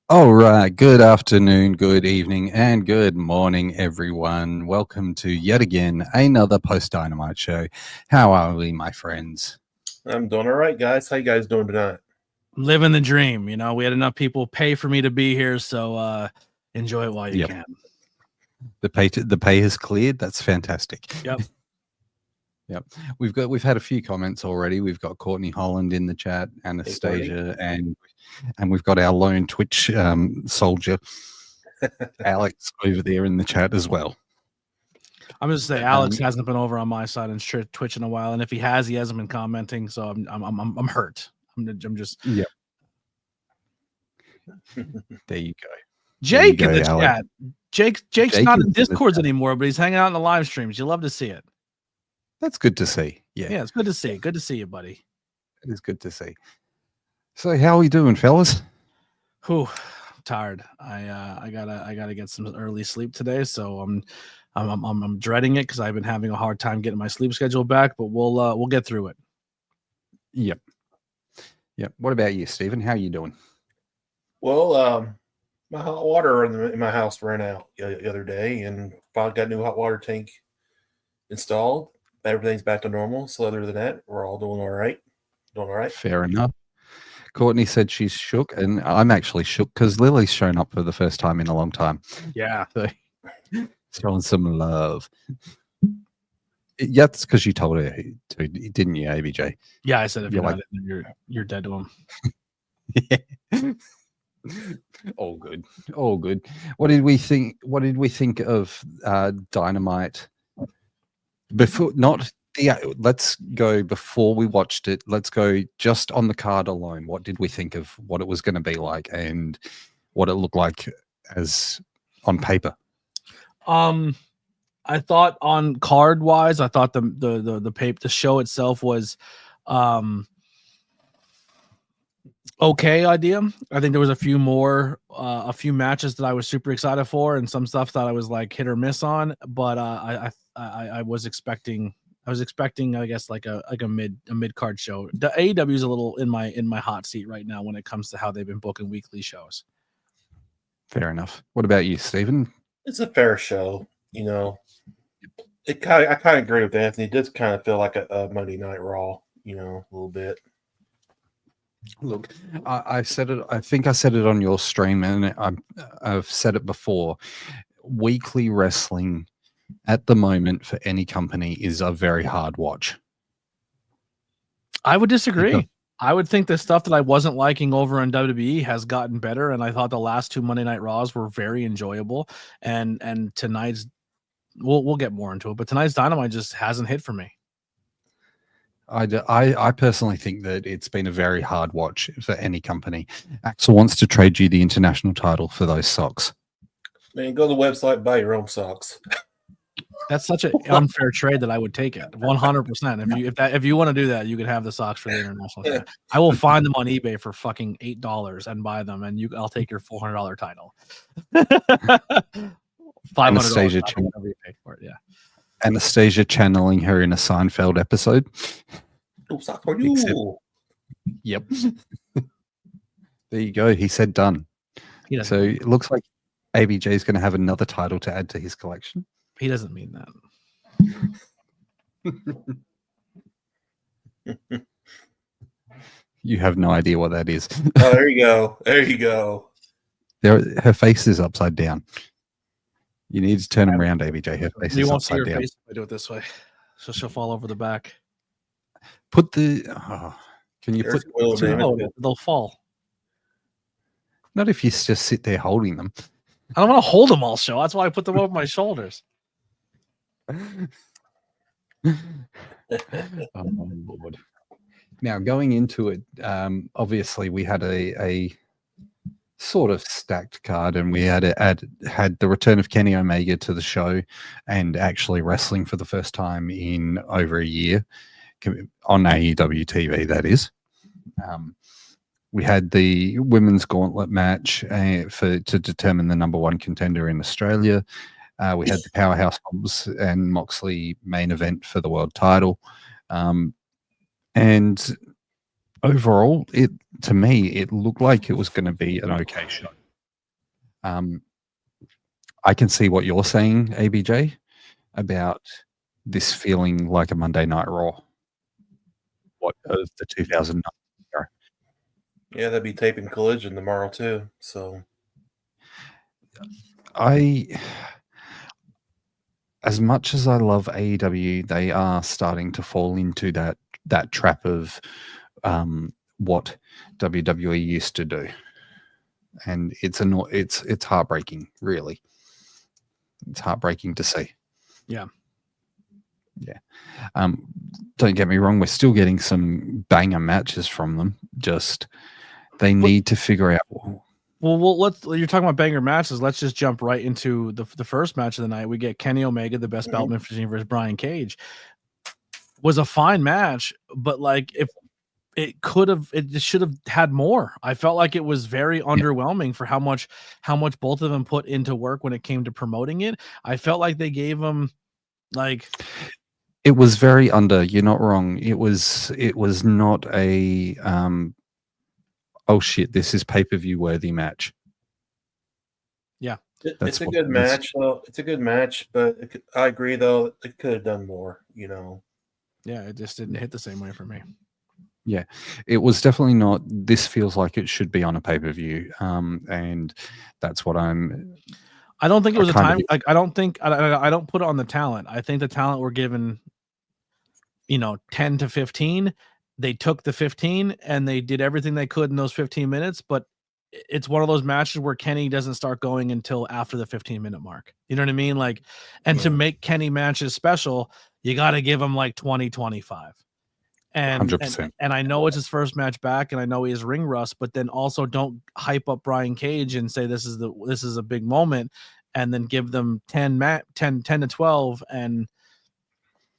All right. Good afternoon, good evening, and good morning, everyone. Welcome to yet again another post Dynamite show. How are we, my friends? I'm doing all right, guys. How you guys doing tonight? Living the dream. You know, we had enough people pay for me to be here, so enjoy it while you Yep. can. The pay has cleared. That's fantastic. Yep. Yep. We've had a few comments already. We've got Courtney Holland in the chat, Anastasia, and we've got our lone Twitch soldier, Alex, over there in the chat as well. I'm just say Alex hasn't been over on my side and Twitch in a while, and if he hasn't been commenting. So I'm hurt. I'm just Yep. There you go. Jake in the chat. Jake's not in Discords anymore, but he's hanging out in the live streams. You love to see it. That's good to see. Yeah, it's good to see. Good to see you, buddy. It is good to see. So, how are we doing, fellas? Whew, tired. I gotta get some early sleep today, so I'm dreading it because I've been having a hard time getting my sleep schedule back. But we'll get through it. Yep. What about you, Stephen? How are you doing? Well, my hot water in my house ran out the other day, and I got a new hot water tank installed. Everything's back to normal. So other than that, we're all doing all right. Fair enough. Courtney said she's shook, and I'm actually shook because Lily's shown up for the first time in a long time. Yeah. So, showing some love. Yeah, that's because you told her to, didn't you, ABJ? Yeah, I said if you're dead to him. Yeah. All good. What did we think of Dynamite? Let's go before we watched it. Let's go just on the card alone. What did we think of what it was going to be like and what it looked like as on paper? I thought on card wise, I thought the show itself was okay idea. I think there was a few matches that I was super excited for, and some stuff that I was like hit or miss on. But I was expecting, I guess, like a mid card show. The AEW is a little in my hot seat right now when it comes to how they've been booking weekly shows. Fair enough. What about you, Stephen? It's a fair show. You know, I kind of agree with Anthony. It does kind of feel like a Monday Night Raw. You know, a little bit. Look, I said it. I think I said it on your stream, and I've said it before. Weekly wrestling at the moment for any company is a very hard watch. I would disagree. I would think the stuff that I wasn't liking over on WWE has gotten better, and I thought the last two Monday Night Raws were very enjoyable. And tonight's, we'll get more into it, but tonight's Dynamite just hasn't hit for me. I personally think that it's been a very hard watch for any company. Axel wants to trade you the international title for those socks. Man, go to the website, buy your own socks. That's such an unfair trade that I would take it 100%. If you want to do that, you could have the socks for the international title. I will find them on eBay for fucking $8 and buy them, and I'll take your $400 title. Anastasia for it, yeah. Anastasia channeling her in a Seinfeld episode. Yep. There you go. He said done. So it looks like ABJ is going to have another title to add to his collection. He doesn't mean that. You have no idea what that is. Oh, there you go. Her face is upside down. You need to turn them around, ABJ. Her face is upside down. Face if I do it this way, so she'll fall over the back. Put the. Can you put? They'll fall. Not if you just sit there holding them. I don't want to hold them all show. That's why I put them over my shoulders. Oh, Lord. Now, going into it, obviously we had a sort of stacked card, and we had the return of Kenny Omega to the show and actually wrestling for the first time in over a year on AEW TV, that is. We had the women's gauntlet match to determine the number one contender in Australia. We had the Powerhouse Hobbs and Moxley main event for the world title. And overall, to me, it looked like it was going to be an okay show. I can see what you're saying, ABJ, about this feeling like a Monday Night Raw. What of the 2009 era. Yeah, they'll be taping Collision tomorrow too. So as much as I love AEW, they are starting to fall into that trap of what WWE used to do, and it's heartbreaking. Really, it's heartbreaking to see. Yeah. Don't get me wrong, we're still getting some banger matches from them. Just they need to figure out. Well, you're talking about banger matches. Let's just jump right into the first match of the night. We get Kenny Omega, the best belt machine, versus Brian Cage. Was a fine match, but like if it should have had more. I felt like it was very underwhelming for how much both of them put into work when it came to promoting it. I felt like they gave them like. It was very under. You're not wrong. It was not a oh shit, this is pay-per-view worthy match. Yeah. It's a good match. Though. It's a good match, but I agree though it could have done more. Yeah, it just didn't hit the same way for me. Yeah, it was definitely not. This feels like it should be on a pay-per-view, and that's what I'm. I don't think it was a time. Like I don't put it on the talent. I think the talent were given, 10 to 15. They took the 15 and they did everything they could in those 15 minutes. But it's one of those matches where Kenny doesn't start going until after the 15-minute mark. You know what I mean? Like, and to make Kenny matches special, you got to give him like 20, 25. And 100%. And I know it's his first match back, and I know he has ring rust, but then also don't hype up Brian Cage and say this is a big moment, and then give them 10 to 12, and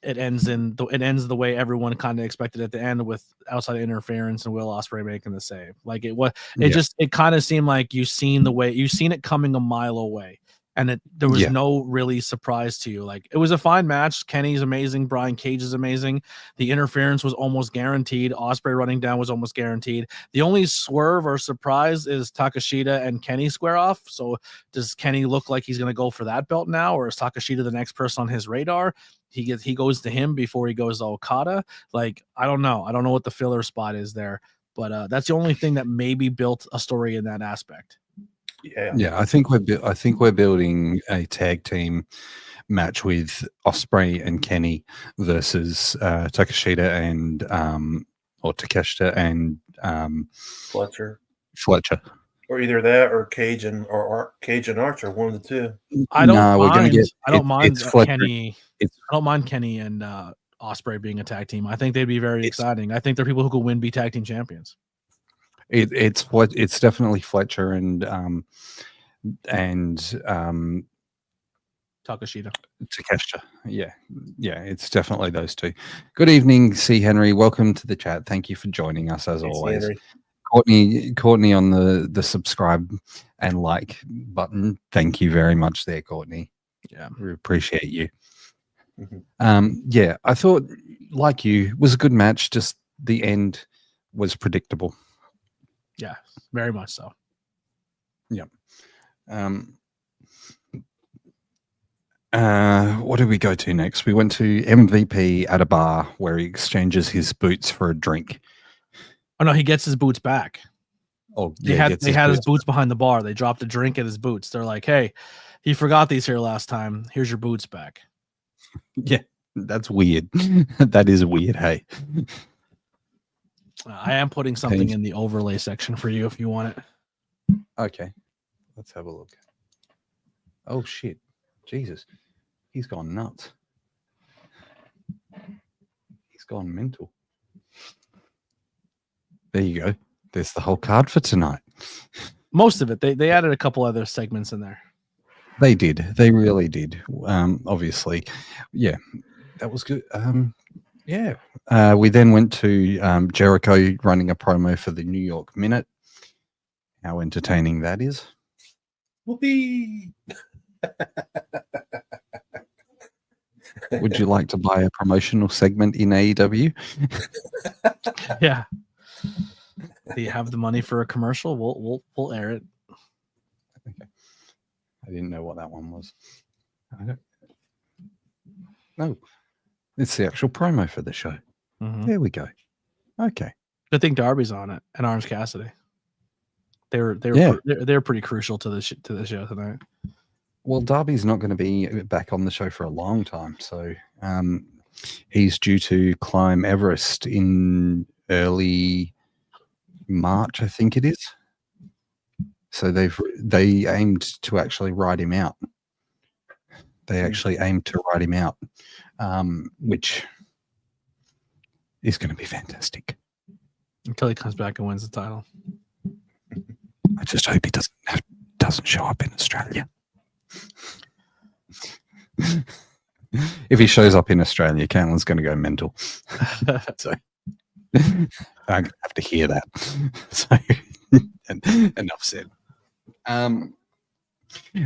it ends the way everyone kind of expected at the end, with outside interference and Will Ospreay making the save. Like it kind of seemed like you've seen it coming a mile away. And there was no really surprise to you. Like, it was a fine match. Kenny's amazing. Brian Cage is amazing. The interference was almost guaranteed. Ospreay running down was almost guaranteed. The only swerve or surprise is Takeshita and Kenny square off. So does Kenny look like he's going to go for that belt now, or is Takeshita the next person on his radar? He goes to him before he goes to Okada. Like, I don't know. I don't know what the filler spot is there, but that's the only thing that maybe built a story in that aspect. Yeah. I think we're building a tag team match with Ospreay and Kenny versus Takeshita and or Takeshita and Fletcher, or either that or Cage and Archer, one of the two. I don't mind Kenny. I don't mind Kenny and Ospreay being a tag team. I think they'd be very exciting. I think they're people who could be tag team champions. It's definitely Fletcher and Takeshita. Yeah, it's definitely those two. Good evening, C. Henry. Welcome to the chat. Thank you for joining us as always. Courtney on the subscribe and like button. Thank you very much there, Courtney. Yeah, we appreciate you. I thought, like you, it was a good match. Just the end was predictable. Yeah, very much so. Yeah. What did we go to next? We went to MVP at a bar where he exchanges his boots for a drink. Oh no, he gets his boots back. Oh, yeah, they had his boots behind the bar. They dropped a drink at his boots. They're like, "Hey, he forgot these here last time. Here's your boots back." Yeah, that's weird. That is weird. Hey. I am putting something in the overlay section for you if you want it. Okay. Let's have a look. Oh, shit. Jesus. He's gone nuts. He's gone mental. There you go. There's the whole card for tonight. Most of it. They added a couple other segments in there. They did. They really did. Obviously. Yeah. That was good. Yeah. We then went to Jericho running a promo for the New York Minute. How entertaining that is. Whoopee! Would you like to buy a promotional segment in AEW? Yeah. Do you have the money for a commercial? We'll air it. Okay. I didn't know what that one was. I don't. No, it's the actual promo for the show. Mhm. There we go. Okay. I think Darby's on it and Orange Cassidy. They're pretty crucial to the show tonight. Well, Darby's not going to be back on the show for a long time, so he's due to climb Everest in early March, I think it is. So they aimed to actually ride him out. They actually aimed to ride him out, which is going to be fantastic. Until he comes back and wins the title. I just hope he doesn't show up in Australia. If he shows up in Australia, Caitlyn's going to go mental. So I'm going to have to hear that. So enough said.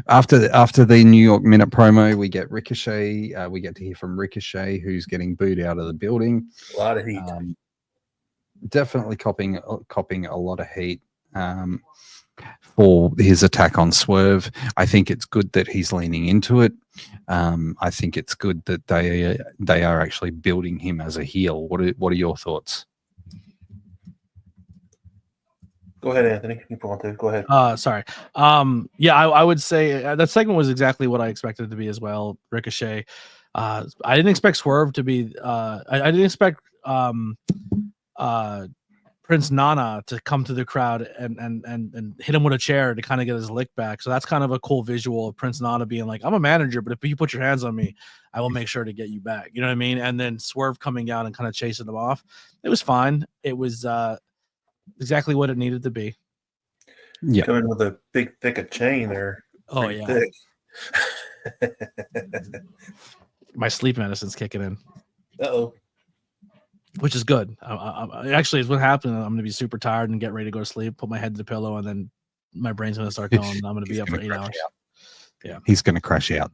After the New York Minute promo, we get Ricochet. We get to hear from Ricochet, who's getting booed out of the building. A lot of heat. Definitely copping a lot of heat for his attack on Swerve. I think it's good that he's leaning into it. I think it's good that they are actually building him as a heel. What are your thoughts? Go ahead, Anthony. You want to go ahead. Sorry. Yeah, I would say that segment was exactly what I expected it to be as well. Ricochet. I didn't expect Swerve to be. I didn't expect Prince Nana to come to the crowd and hit him with a chair to kind of get his lick back. So that's kind of a cool visual of Prince Nana being like, "I'm a manager, but if you put your hands on me, I will make sure to get you back." You know what I mean? And then Swerve coming out and kind of chasing them off. It was fine. It was exactly what it needed to be. Yeah, coming with a big thick of chain there. Oh Pretty yeah, thick. my sleep medicine's kicking in, Uh-oh. which is good. Actually, it's what happened. I'm gonna be super tired and get ready to go to sleep. Put my head to the pillow, and then my brain's gonna start going. I'm gonna be up for 8 hours. Yeah, he's going to crash out.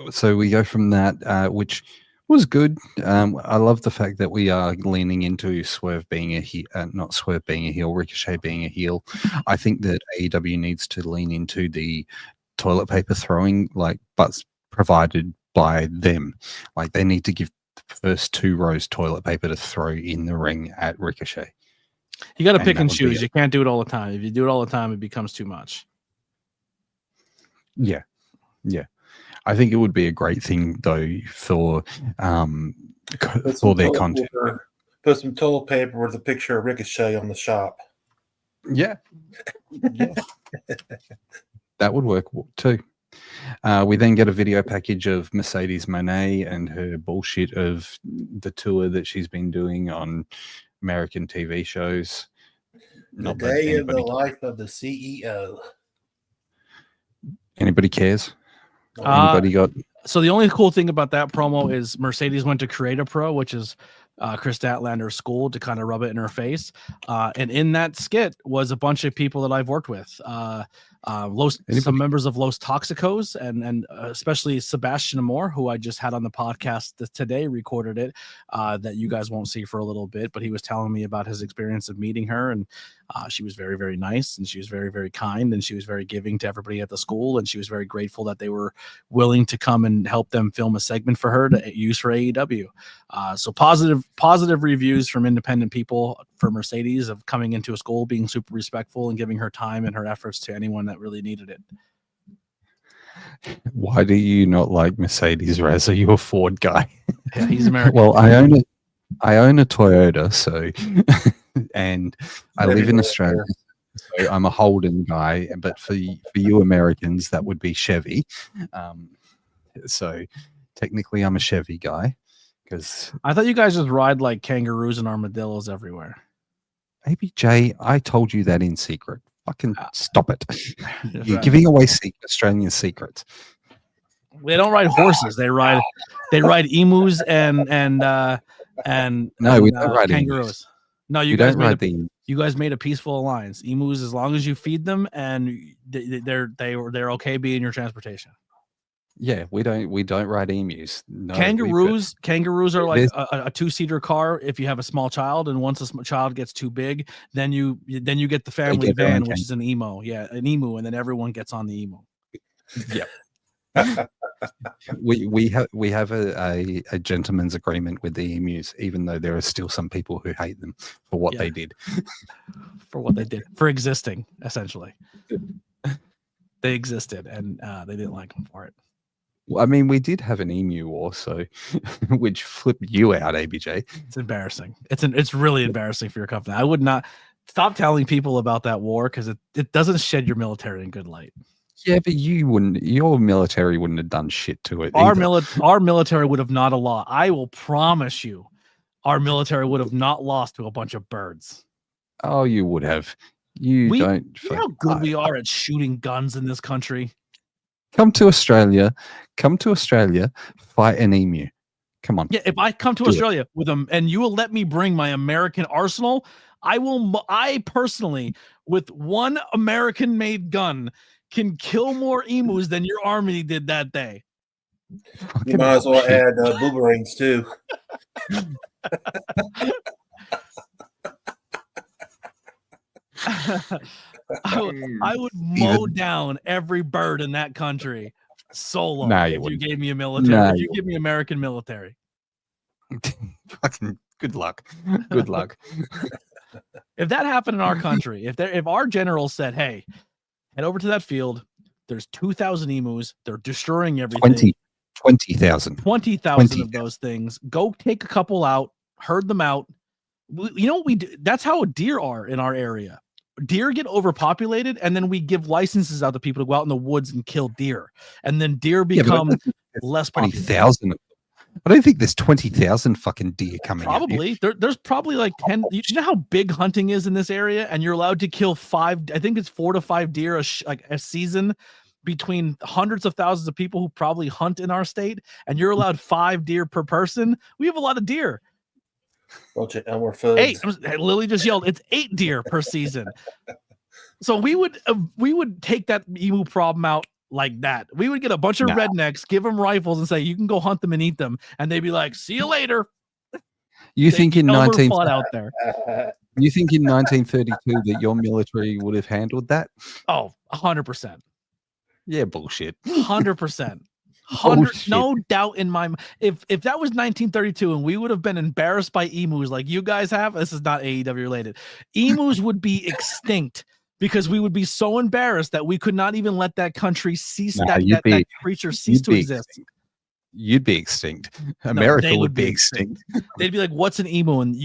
So we go from that, which was good. I love the fact that we are leaning into Swerve being a heel, not Swerve being a heel, Ricochet being a heel. I think that AEW needs to lean into the toilet paper throwing, but provided by them. Like they need to give the first 2 rows toilet paper to throw in the ring at Ricochet. you got to pick and choose. You can't do it all the time. If you do it all the time, it becomes too much. Yeah. I think it would be a great thing though for their content. Put some toilet paper with a picture of Ricochet on the shop. Yeah. That would work too. We then get a video package of Mercedes Moné and her bullshit of the tour that she's been doing on American TV shows. The day of the life of the CEO. Anybody cares? Anybody got? So the only cool thing about that promo is Mercedes went to Create a Pro, which is Chris Statlander's school, to kind of rub it in her face. And in that skit was a bunch of people that I've worked with. Some members of Los Toxicos and especially Sebastian Amor, who I just had on the podcast today, recorded it, that you guys won't see for a little bit, but he was telling me about his experience of meeting her, and she was very, very nice, and she was very, very kind, and she was very giving to everybody at the school, and she was very grateful that they were willing to come and help them film a segment for her to use for AEW. So positive reviews from independent people for Mercedes of coming into a school, being super respectful and giving her time and her efforts to anyone that really needed it. Why do you not like Mercedes, Raz? Are you a Ford guy? Yeah, he's American. Well, I own a Toyota, so and I live in Australia, so I'm a Holden guy. But for you Americans, that would be Chevy. So technically, I'm a Chevy guy. Because I thought you guys just ride like kangaroos and armadillos everywhere. ABJ, I told you that in secret. Fucking stop it. You're giving away Australian secrets. They don't ride horses. They ride emus and no, we don't ride kangaroos. Emus. No, you guys made a peaceful alliance. Emus, as long as you feed them and they're okay being your transportation. Yeah, we don't ride emus. No, Kangaroos are like There's- a two-seater car if you have a small child, and once a child gets too big, then you get the family get their own van, which is an emu. Yeah, an emu, and then everyone gets on the emu. Yep. we have a gentleman's agreement with the emus, even though there are still some people who hate them for what they did. For existing, essentially. They existed, and they didn't like them for it. Well, I mean, we did have an emu war, so which flipped you out, ABJ. It's embarrassing. It's really embarrassing for your company. I would not stop telling people about that war because it doesn't shed your military in good light. Yeah, but your military wouldn't have done shit to it. Our military would have not lost. I will promise you, our military would have not lost to a bunch of birds. Oh, you would have. You know how good we are at shooting guns in this country. Come to Australia, fight an emu. Come on. Yeah, if I come to Australia with them and you will let me bring my American arsenal, I personally, with one American-made gun, can kill more emus than your army did that day. You might as well add boomerangs too. I would mow down every bird in that country solo if you gave me a military. If you give me American military. Fucking good luck. Good luck. If that happened in our country, if our general said, "Hey, head over to that field. There's 2,000 emus. They're destroying everything. 20,000. 20,000 of those things. Go take a couple out, herd them out." You know what we do? That's how deer are in our area. Deer get overpopulated, and then we give licenses out to people to go out in the woods and kill deer, and then deer become less popular. 20,000. I don't think there's 20,000 fucking deer coming. Probably there's probably like 10. You know how big hunting is in this area, and you're allowed to kill 5. I think it's 4 to 5 deer a season between hundreds of thousands of people who probably hunt in our state, and you're allowed 5 deer per person. We have a lot of deer. And we're foods. 8. Lily just yelled, "It's 8 deer per season." So we would take that emu problem out like that. We would get a bunch of rednecks, give them rifles, and say, "You can go hunt them and eat them," and they'd be like, "See you later." You think in out there? You think in 1932 that your military would have handled that? Oh, 100%. Yeah, bullshit. 100%. No doubt in my mind. If that was 1932 and we would have been embarrassed by emus like you guys have, this is not AEW related. Emus would be extinct because we would be so embarrassed that we could not even let that country cease, that creature cease to exist. You'd be extinct. America would be extinct. They'd be like, "What's an emu?" And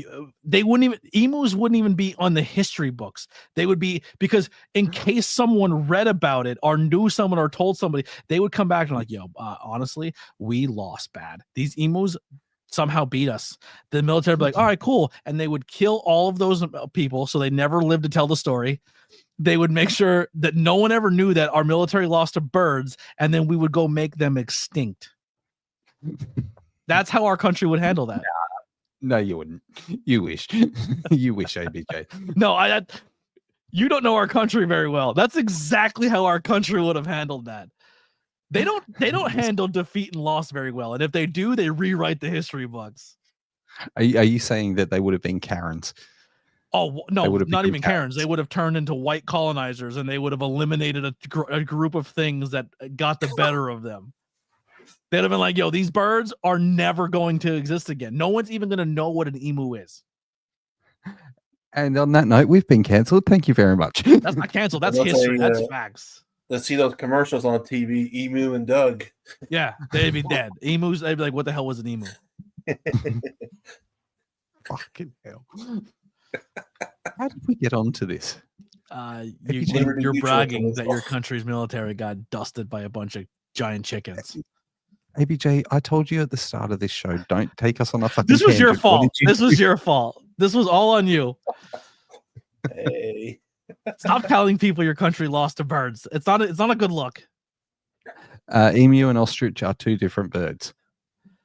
emus wouldn't even be on the history books. They would be, because in case someone read about it or knew someone or told somebody, they would come back and like, "Yo, honestly, we lost bad. These emus somehow beat us." The military would be like, "All right, cool," and they would kill all of those people so they never lived to tell the story. They would make sure that no one ever knew that our military lost to birds, and then we would go make them extinct. That's how our country would handle that. No, you wouldn't. You wish. You wish, ABJ. No, you don't know our country very well. That's exactly how our country would have handled that. They don't handle defeat and loss very well, and if they do, they rewrite the history books. Are you saying that they would have been Karens? Oh no, not even Karens. They would have turned into white colonizers, and they would have eliminated a group of things that got the better of them. They'd have been like, "Yo, these birds are never going to exist again. No one's even going to know what an emu is." And on that note, we've been cancelled. Thank you very much. That's not canceled. That's history. That's facts. Let's see those commercials on TV. Emu and Doug. Yeah, they'd be dead. Emus, they'd be like, "What the hell was an emu?" Fucking hell. How did we get onto this? You're bragging that your country's military got dusted by a bunch of giant chickens. ABJ, I told you at the start of this show, don't take us on a fucking This was tangent. your fault. This was your fault. This was all on you. Hey. Stop telling people your country lost to birds. It's not a good look. Emu and ostrich are 2 different birds.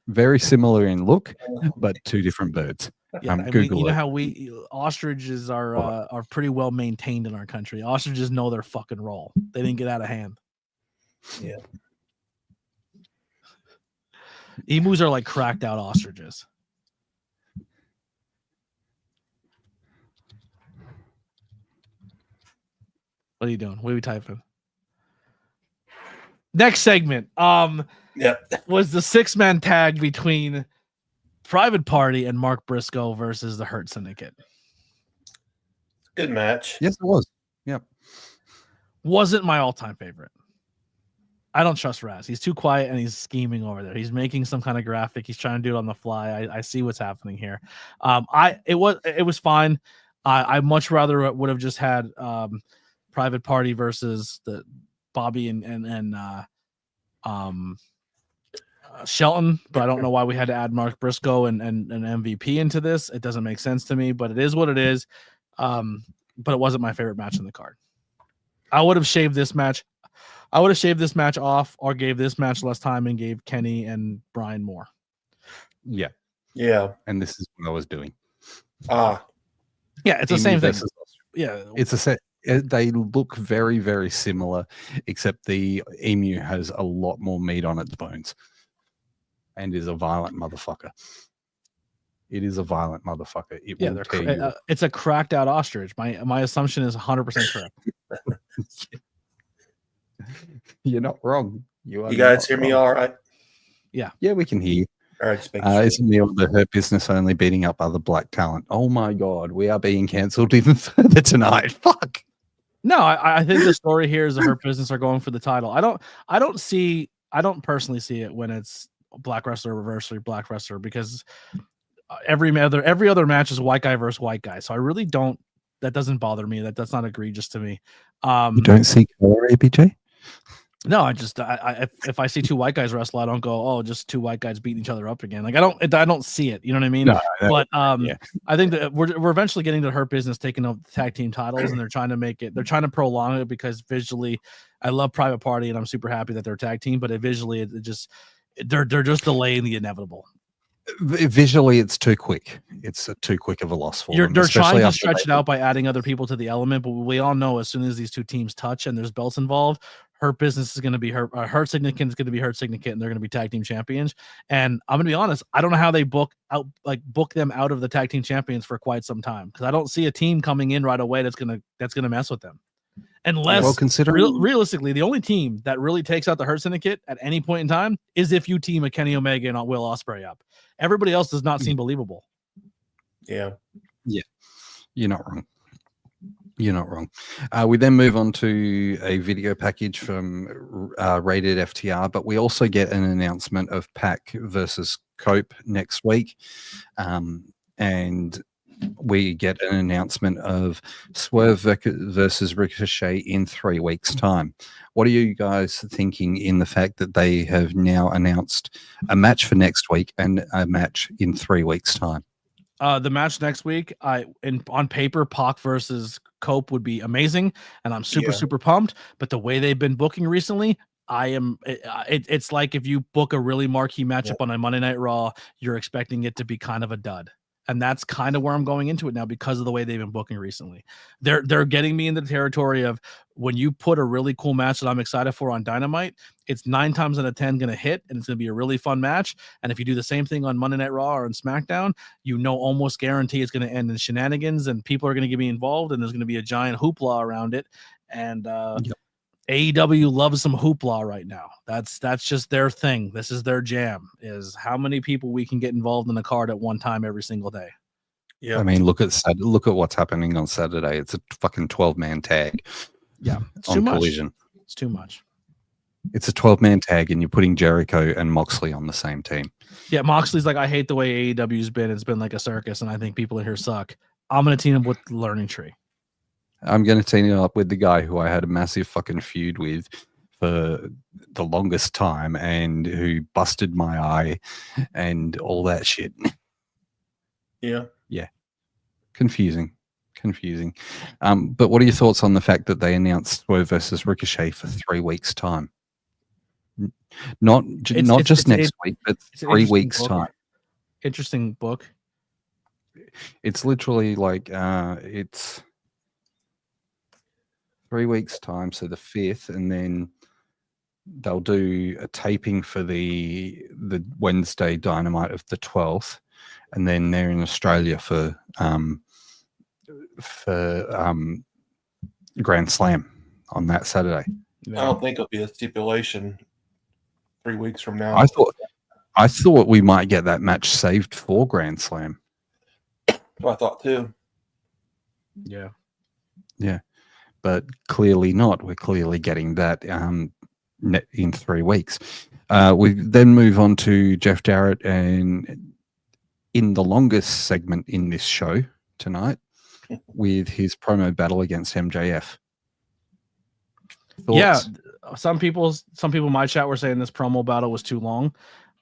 Very similar in look, but 2 different birds. Yeah, Google you know how ostriches are pretty well maintained in our country. Ostriches know their fucking role. They didn't get out of hand. Yeah. Emus are like cracked out ostriches. What are you doing? What are we typing? Next segment. Was the 6-man tag between Private Party and Mark Briscoe versus the Hurt Syndicate. Good match. Yes, it was. Yep. Wasn't my all-time favorite. I don't trust Raz. He's too quiet and he's scheming over there. He's making some kind of graphic. He's trying to do it on the fly. I see what's happening here. It was fine. I much rather would have just had Private Party versus the Bobby and Shelton, but I don't know why we had to add Mark Briscoe and MVP into this. It doesn't make sense to me, but it is what it is. But it wasn't my favorite match in the card. I would have shaved this match. I would have shaved this match off or gave this match less time and gave Kenny and Brian more. Yeah. Yeah. And this is what I was doing. Yeah, it's the same thing. Yeah. It's a set. They look very, very similar, except the emu has a lot more meat on its bones and is a violent motherfucker. It is a violent motherfucker. It will tear you. It's a cracked out ostrich. My assumption is 100% correct. You're not wrong. You guys hear me all right? Yeah. Yeah, we can hear you. All right. Isn't Neil the Hurt Business only beating up other black talent? Oh my God, we are being cancelled even further tonight. Fuck. No, I think the story here is the Hurt Business are going for the title. I don't personally see it when it's black wrestler reversely black wrestler, because every other match is white guy versus white guy. So I really don't. That doesn't bother me. That's not egregious to me. You don't see color, ABJ? No, if I see two white guys wrestle, I don't go, oh, just two white guys beating each other up again. Like I don't see it. You know what I mean? No, but I think that we're eventually getting to Hurt Business taking over the tag team titles, and they're trying to prolong it because visually, I love Private Party and I'm super happy that they're a tag team, but visually, they're just delaying the inevitable. Visually, it's too quick. It's too quick of a loss for them. They're trying to stretch it out by adding other people to the element, but we all know as soon as these two teams touch and there's belts involved, Hurt Business is going to be Hurt Syndicate is going to be Hurt Syndicate, and they're going to be tag team champions. And I'm going to be honest, I don't know how they book them out of the tag team champions for quite some time, because I don't see a team coming in right away that's gonna mess with them. Unless, realistically, the only team that really takes out the Hurt Syndicate at any point in time is if you team a Kenny Omega and Will Ospreay up. Everybody else does not seem believable. Yeah. You're not wrong. We then move on to a video package from Rated FTR, but we also get an announcement of Pac versus Cope next week. And we get an announcement of Swerve versus Ricochet in 3 weeks' time. What are you guys thinking in the fact that they have now announced a match for next week and a match in 3 weeks' time? The match next week, on paper, Pac versus Cope would be amazing, and I'm super pumped. But the way they've been booking recently, it's like if you book a really marquee matchup on a Monday Night Raw, you're expecting it to be kind of a dud. And that's kind of where I'm going into it now because of the way they've been booking recently. They're getting me into the territory of when you put a really cool match that I'm excited for on Dynamite, it's 9 times out of 10 going to hit, and it's going to be a really fun match. And if you do the same thing on Monday Night Raw or on SmackDown, almost guarantee it's going to end in shenanigans, and people are going to get involved, and there's going to be a giant hoopla around it. And AEW loves some hoopla right now. That's just their thing. This is their jam, is how many people we can get involved in the card at one time every single day. Yeah. I mean, look at what's happening on Saturday. It's a fucking 12-man tag. Yeah. It's on too much. Collision. It's too much. It's a 12-man tag, and you're putting Jericho and Moxley on the same team. Yeah. Moxley's like, I hate the way AEW's been. It's been like a circus, and I think people in here suck. I'm going to team him with Learning Tree. I'm going to team it up with the guy who I had a massive fucking feud with for the longest time and who busted my eye and all that shit. Yeah. Confusing. But what are your thoughts on the fact that they announced Swerve versus Ricochet for 3 weeks' time? Not just next week, but 3 weeks' time. Interesting book. It's literally like it's 3 weeks' time, so the 5th, and then they'll do a taping for the Wednesday Dynamite of the 12th, and then they're in Australia for Grand Slam on that Saturday. I don't think it'll be a stipulation 3 weeks from now. I thought we might get that match saved for Grand Slam. I thought too. Yeah. But clearly not. We're clearly getting that in 3 weeks. We then move on to Jeff Jarrett, and in the longest segment in this show tonight, with his promo battle against MJF. Thoughts? Yeah, some people in my chat were saying this promo battle was too long.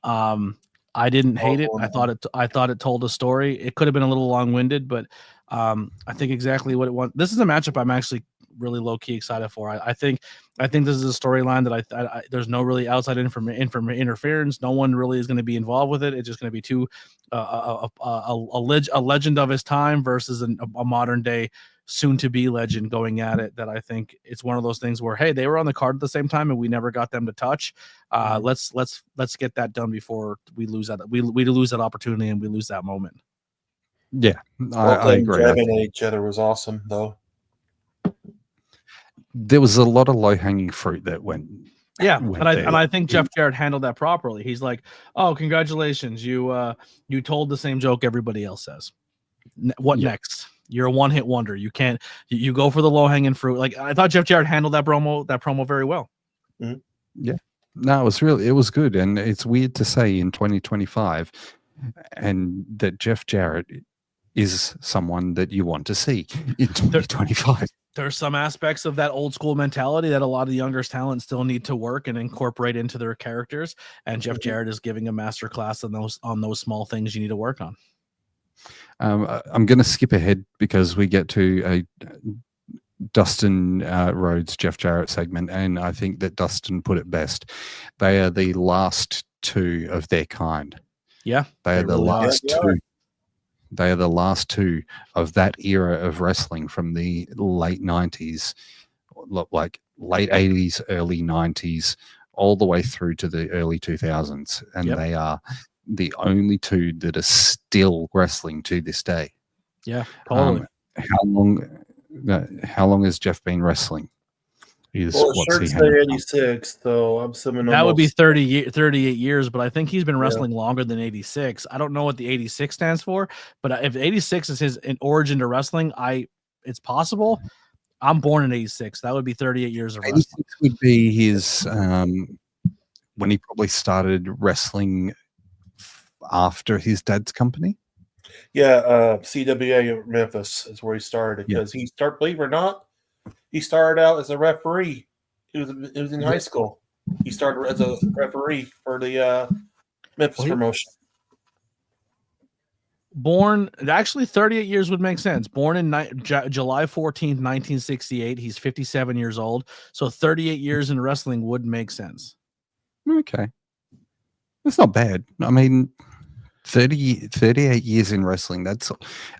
I didn't hate it. I thought it told a story. It could have been a little long-winded, but I think exactly what it wants. This is a matchup I'm actually really low-key excited for. I think this is a storyline that I there's no really outside interference. No one really is going to be involved with it. It's just going to be a legend of his time versus a modern day soon-to-be legend going at it. That I think it's one of those things where, hey, they were on the card at the same time and we never got them to touch. Let's get that done before we lose that. We lose that opportunity and we lose that moment. Yeah, I agree. Jabbing at each other was awesome, though. There was a lot of low-hanging fruit that went. Yeah, and I think Jeff Jarrett handled that properly. He's like, "Oh, congratulations, you told the same joke everybody else says. What next? You're a one-hit wonder. You can't. You go for the low-hanging fruit." Like, I thought Jeff Jarrett handled that promo very well. Mm-hmm. Yeah, no, it was good, and it's weird to say in 2025, and that Jeff Jarrett is someone that you want to see in 2025. There's some aspects of that old school mentality that a lot of the younger talent still need to work and incorporate into their characters. And Jeff Jarrett is giving a master class on those small things you need to work on. I'm going to skip ahead because we get to a Dustin Rhodes Jeff Jarrett segment, and I think that Dustin put it best. They are the last two of their kind. Yeah, they are the last two. They are the last two of that era of wrestling from the late 90s, like late 80s, early 90s, all the way through to the early 2000s. And they are the only two that are still wrestling to this day. Yeah, totally. How long has Jeff been wrestling? Shirts say 86, so I'm assuming that would be 38 years, but I think he's been wrestling longer than 86. I don't know what the 86 stands for, but if 86 is his origin to wrestling, it's possible. I'm born in 86. That would be 38 years of wrestling. 86 would be his when he probably started wrestling after his dad's company. Yeah, CWA Memphis is where he started, because he started, believe it or not, he started out as a referee. It was in high school. He started as a referee for the Memphis promotion. Born, actually 38 years would make sense. Born in July 14th, 1968. He's 57 years old. So 38 years in wrestling would make sense. Okay. That's not bad. I mean, 38 years in wrestling,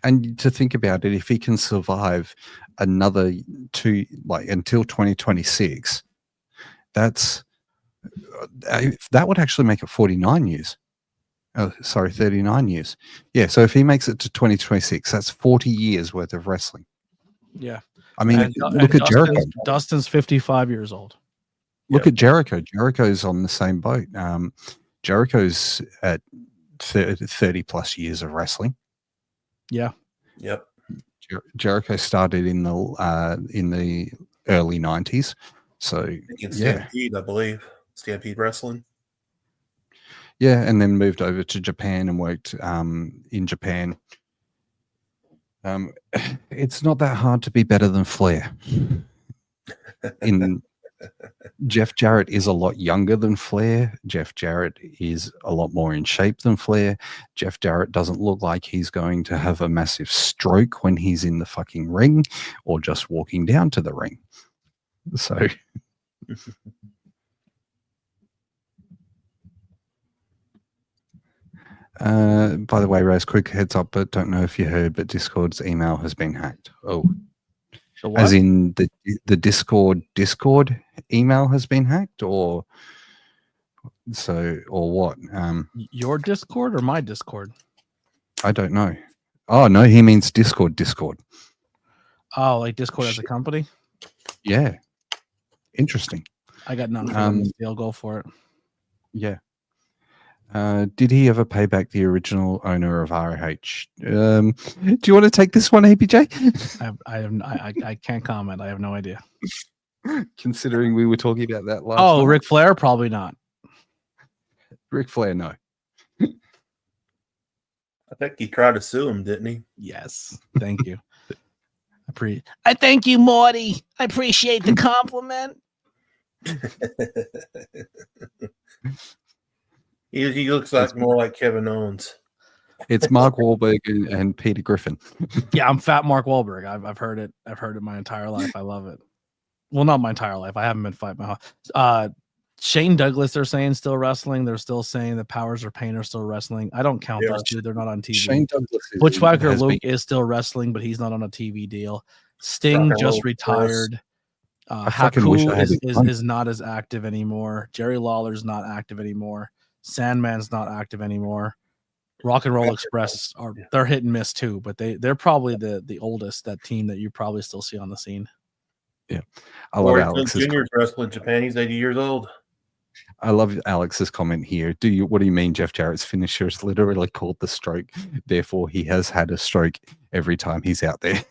and to think about it, if he can survive another two, like until 2026, that would actually make it 49 years. Oh, sorry, 39 years. Yeah, so if he makes it to 2026, that's 40 years worth of wrestling. Yeah. I mean, look at Jericho. Dustin's 55 years old. Look at Jericho. Jericho's on the same boat. Jericho's at 30 plus years of wrestling. Yeah. Yep. Jericho started in the early 90s. So Stampede, I believe. Stampede Wrestling. Yeah, and then moved over to Japan and worked in Japan. It's not that hard to be better than Flair. Jeff Jarrett is a lot younger than Flair. Jeff Jarrett is a lot more in shape than Flair. Jeff Jarrett doesn't look like he's going to have a massive stroke when he's in the fucking ring or just walking down to the ring. So by the way, Rose, quick heads up, but don't know if you heard, but Discord's email has been hacked. Oh, The what? As in the Discord email has been hacked, or what? Your Discord or my Discord? I don't know. Oh no, he means Discord. Oh, like Discord as a company? Yeah. Interesting. I got nothing for them. They'll go for it. Yeah. Did he ever pay back the original owner of ROH? Do you want to take this one, APJ? I can't comment. I have no idea. Considering we were talking about that last. Oh, night. Ric Flair? Probably not. Ric Flair, no. I think he tried to sue him, didn't he? Yes. Thank you. I thank you, Morty. I appreciate the compliment. He looks like more like Kevin Owens. It's Mark Wahlberg and Peter Griffin. Yeah, I'm fat Mark Wahlberg. I've heard it. I've heard it my entire life. I love it. Well, not my entire life. I haven't been fighting my whole. Shane Douglas, they're saying still wrestling. They're still saying the Powers of Pain are still wrestling. I don't count those two. They're not on TV. Shane Douglas Bushwhacker Luke is still wrestling, but he's not on a TV deal. Sting just retired. Haku is not as active anymore. Jerry Lawler's not active anymore. Sandman's not active anymore. Rock and Roll Express they're hit and miss too, but they're probably the oldest, that team that you probably still see on the scene. Yeah, I love Alex's Junior's wrestling in Japan. He's 80 years old. I love Alex's comment here. What do you mean Jeff Jarrett's finisher is literally called the stroke? Therefore, he has had a stroke every time he's out there.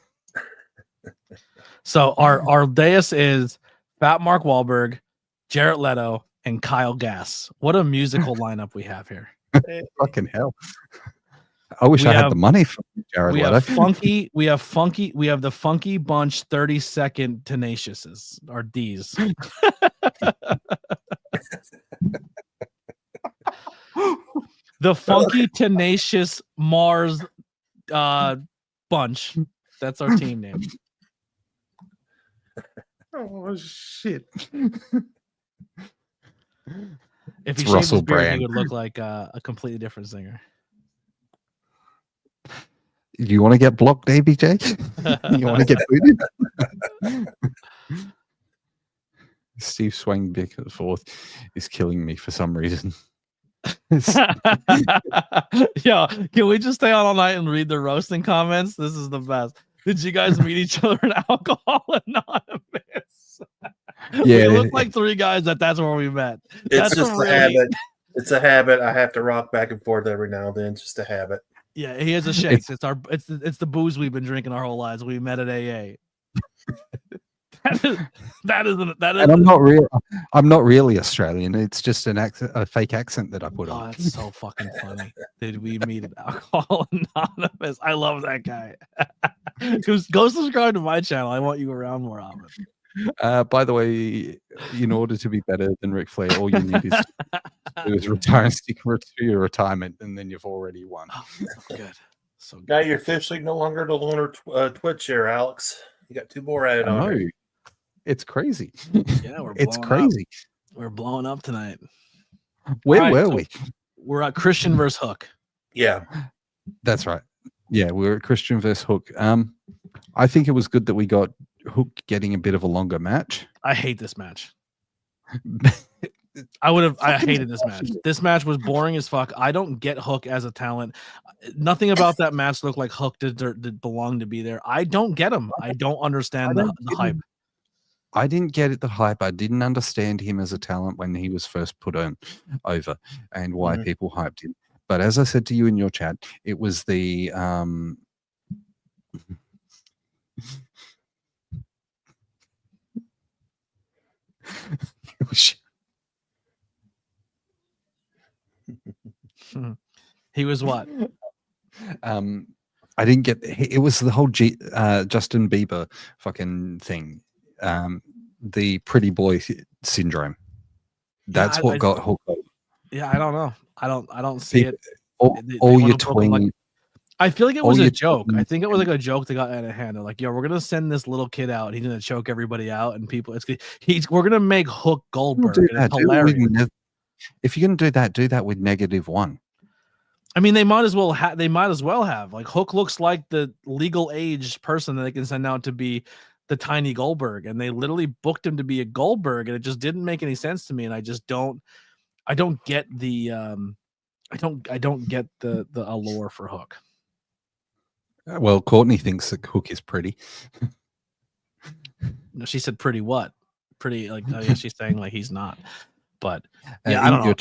So our dais is Fat Mark Wahlberg, Jared Leto, and Kyle Gass. What a musical lineup we have here. Fucking hell. I wish I had the money for Jared Leto. We have the Funky Bunch 30-second Tenaciouses, or D's. The Funky Tenacious Mars Bunch. That's our team name. Oh shit. If he shaved his beard, he would look like a completely different singer. You want to get blocked, ABJ? You want to get booted? Steve Swang Bickforth is killing me for some reason. Yeah, can we just stay on all night and read the roasting comments? This is the best. Did you guys meet each other in Alcohol Anonymous? Yeah, we look like three guys that's where we met. It's just a habit. It's a habit. I have to rock back and forth every now and then. It's just a habit. Yeah, he has a shake. It's the booze we've been drinking our whole lives. We met at AA. That is. And I'm not really Australian. It's just a fake accent that I put on. That's so fucking funny. Did we meet at Alcohol Anonymous? I love that guy. Go subscribe to my channel. I want you around more often. By the way, in order to be better than Ric Flair, all you need is retire and stick to your retirement, and then you've already won. Oh, good. So good. Now you're officially no longer the loner Twitch here, Alex. You got two more added on. No, it's crazy. Yeah, it's crazy. We're blowing up tonight. Where were we? We're at Christian versus Hook. Yeah, that's right. Yeah, we were at Christian versus Hook. I think it was good that we got Hook getting a bit of a longer match. I hate this match. I hated this match. This match was boring as fuck. I don't get Hook as a talent. Nothing about that match looked like Hook did belong to be there. I don't get him. I don't understand the hype. I didn't get the hype. I didn't understand him as a talent when he was first put over and why people hyped him. But as I said to you in your chat, it was the He was what? I didn't get it was the whole Justin Bieber fucking thing. The pretty boy syndrome. That's what got Hook. Yeah, I don't know. I don't see it. All your twing. I feel like it was a joke. I think it was like a joke that got out of hand. They're like, yo, we're gonna send this little kid out. He's gonna choke everybody out, and people. We're gonna make Hook Goldberg. It's hilarious. If you're gonna do that with -1. I mean, they might as well have. Like Hook looks like the legal age person that they can send out to be the tiny Goldberg, and they literally booked him to be a Goldberg, and it just didn't make any sense to me. And I don't get the I don't get the allure for Hook. Well, Courtney thinks that Hook is pretty. No, she said pretty what? Pretty, like, I guess she's saying like he's not. But yeah, I don't know.